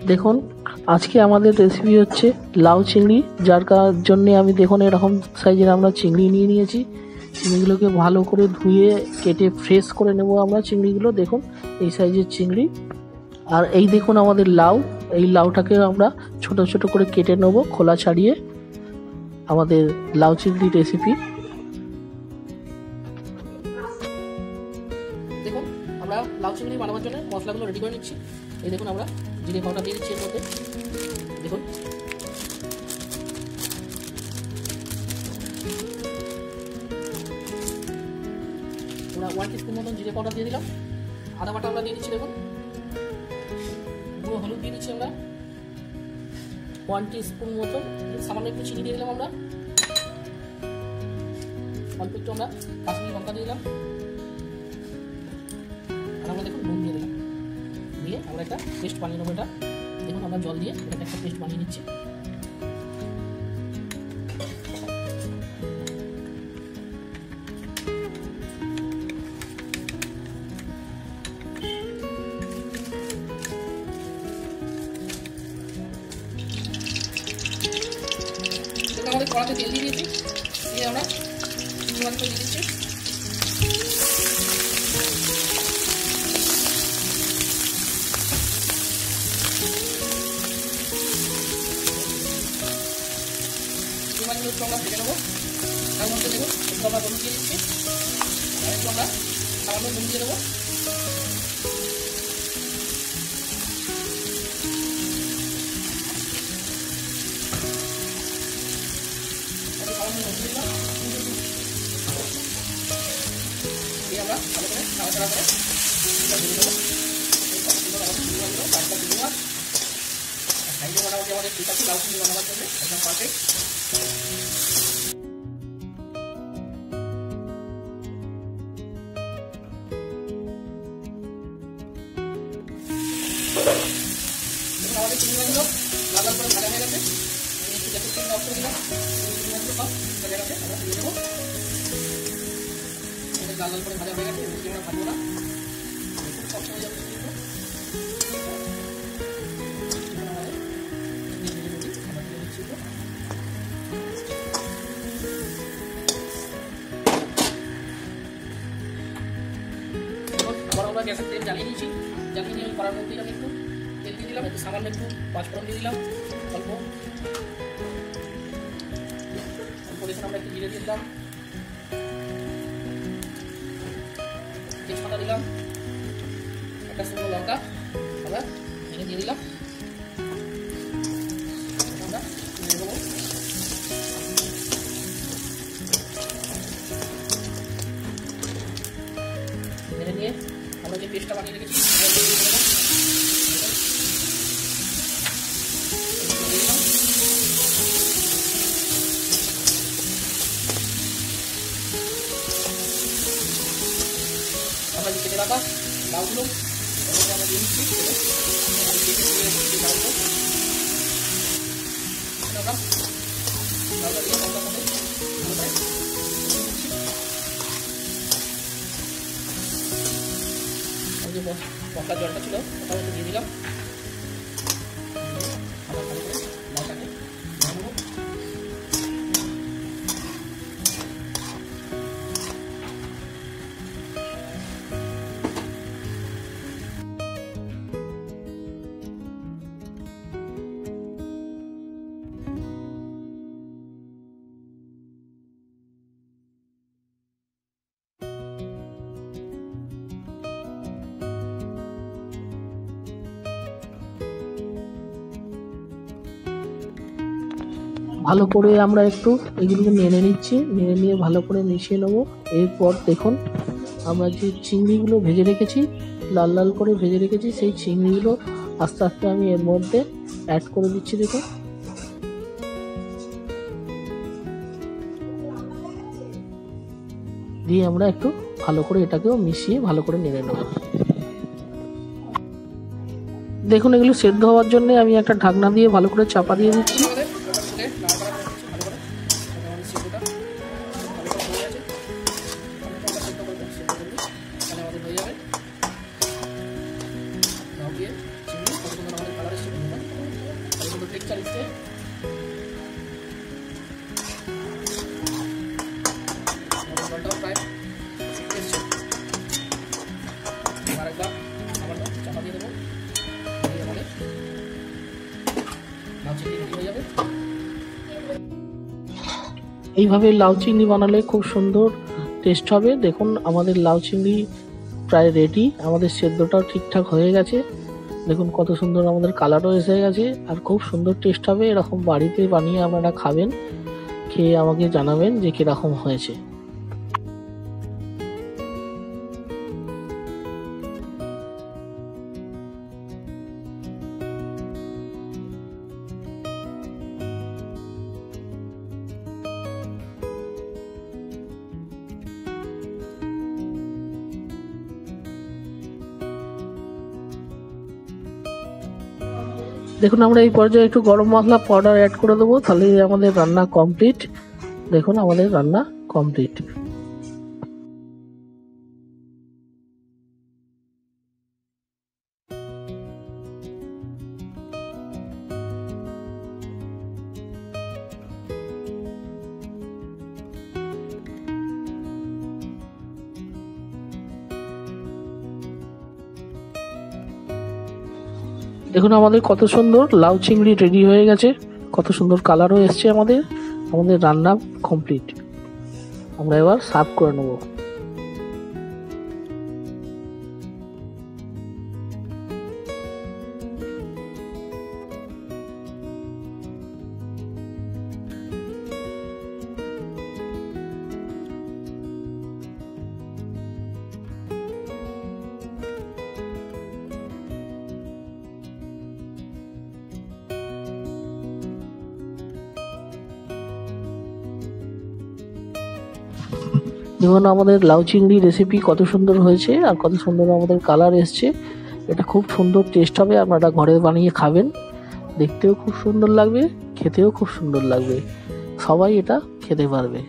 দেখুন আজকে আমাদের রেসিপি হচ্ছে লাউ চিংড়ি, যার জন্য আমি দেখুন এরকম সাইজের আমরা চিংড়ি নিয়ে নিয়েছি। চিংড়িগুলোকে ভালো করে ধুয়ে কেটে ফ্রেশ করে নেব আমরা চিংড়িগুলো। দেখুন এই সাইজের চিংড়ি। আর এই দেখুন আমাদের লাউ, এই লাউটাকে আমরা ছোট ছোট করে কেটে নেব খোলা ছাড়িয়ে। আমাদের লাউ চিংড়ি রেসিপি। দেখুন আমরা লাউ চিংড়ি বানাবার জন্য মশলাগুলো রেডি করে নিচ্ছি। এই দেখুন আমরা জিরে পাউডার দিয়ে দিচ্ছি এর মধ্যে। দেখুন আমরা 1 টিস্পুন মতন জিরে পাউডার দিয়ে দিলাম। আদা বাটা আমরা দিয়ে দিচ্ছি। দেখুন গুঁড়ো হলুদ দিয়ে দিচ্ছি আমরা 1 টিস্পুন মতন। সামান্য একটু চিনি দিয়ে দিলাম আমরা। অল্প একটু আমরা কাশ্মীরি লঙ্কা দিয়ে দিলাম। আর আমরা দেখুন নুন দিয়ে দিলাম। দিয়ে আমরা একটা পেস্ট বানিয়ে নেবো। এটা দেখুন আমরা জল দিয়ে এটাকে একটা পেস্ট বানিয়ে নিচ্ছি। আমাদের কড়াতে তেল দিয়ে দিয়েছি, দিয়ে আমরা চিংড়ি মাছগুলো দিয়ে দিচ্ছি। চিংড়ি মাছগুলো একটু আমরা ভেজে নেবো। তার মধ্যে দেখুন একটু আমরা হলুদ দিয়ে দিচ্ছি, আর একটু আমরা সামান্য নুন দিয়ে দেবো। আমরা ভালো করে নাড়াচাড়া করে ভেজে দেবো। সাইজে মোটামুটি আমাদের ঠিক আছে লাউ চিংড়ি বানাবার জন্য একদম পারফেক্ট। আমাদের চিংড়িগুলো লাল লাল করে ভাজা হয়ে গেছে। একটু গ্যাসের ফ্লেমটা অফ করে দিলাম। চিংড়িগুলো সব ভাজা গেছে, আমরা দিয়ে দেবো। লাল লাল করে ভাজা হয়ে গেছে, বেশি আমরা ভাজবো না, সব সময় যাবে। আমরা গ্যাসের তেল জ্বালিয়ে নিয়েছি। জ্বালিয়ে নিয়ে করার মধ্যেই আমি একটু তেল দিয়ে দিলাম, একটু সামান্য একটু পাঁচফোড়ন দিয়ে দিলাম অল্প। দেখুন আমরা একটু জিরে দিয়ে দিলাম, তেজপাতা দিলাম, একটা শুকনো লঙ্কা আমরা ভেঙে দিয়ে দিলাম। আমরা দিয়ে দেবো। ভেঙে নিয়ে আমরা যে পেস্টটা বানিয়ে রেখেছি আমরা কেটে রাখা লাউগুলো আমরা দিয়ে দিচ্ছি। লাউটা দিয়ে মশলার সাথে যে মশলার জলটা ছিল ওটাও একটু দিয়ে দিলাম। আমরা ভালো করে লাউটাকে ভাজবো। ভালো করে আমরা একটু এগুলোকে নেড়ে নিচ্ছি, নেড়ে নিয়ে ভালো করে মিশিয়ে নেবো। এরপর দেখুন আমরা যে চিংড়িগুলো ভেজে রেখেছি, লাল লাল করে ভেজে রেখেছি, সেই চিংড়িগুলো আস্তে আস্তে আমি এর মধ্যে অ্যাড করে দিচ্ছি। দেখুন দিয়ে আমরা একটু ভালো করে এটাকেও মিশিয়ে ভালো করে নেড়ে নেব। দেখুন এগুলো সেদ্ধ হওয়ার জন্য আমি একটা ঢাকনা দিয়ে ভালো করে চাপা দিয়ে দিচ্ছি। দিয়ে চিংড়ি কতক্ষণ আমাদের কালার এসেছে 40 স্টেপ। জলটাও প্রায় এসছে। আরেকবার আবার চাপা দিয়ে দেবো, দিয়ে আমাদের লাউ চিংড়ি রেডি হয়ে যাবে। এইভাবে লাউ চিংড়ি বানালে খুব সুন্দর টেস্ট হবে। দেখুন আমাদের লাউ চিংড়ি প্রায় রেডি, আমাদের সেদ্ধটাও ঠিকঠাক হয়ে গেছে। দেখুন কত সুন্দর আমাদের কালারও এসে গেছে, আর খুব সুন্দর টেস্ট হবে। এরকম বাড়িতে বানিয়ে আপনারা খাবেন, খেয়ে আমাকে জানাবেন যে কীরকম হয়েছে। দেখুন আমরা এই পর্যায়ে একটু গরম মশলা পাউডার অ্যাড করে দেবো, তাহলে আমাদের রান্না কমপ্লিট। দেখুন আমাদের রান্না কমপ্লিট। দেখুন আমাদের কত সুন্দর লাউ চিংড়ি রেডি হয়ে গেছে, কত সুন্দর কালারও এসছে। আমাদের রান্না কমপ্লিট। আমরা এবার সার্ভ করে নেব। যেমন আমাদের লাউ চিংড়ি রেসিপি কত সুন্দর হয়েছে, আর কত সুন্দর আমাদের কালার এসছে। এটা খুব সুন্দর টেস্ট হবে, আপনারা ঘরে বানিয়ে খাবেন। দেখতেও খুব সুন্দর লাগবে, খেতেও খুব সুন্দর লাগবে, সবাই এটা খেতে পারবে।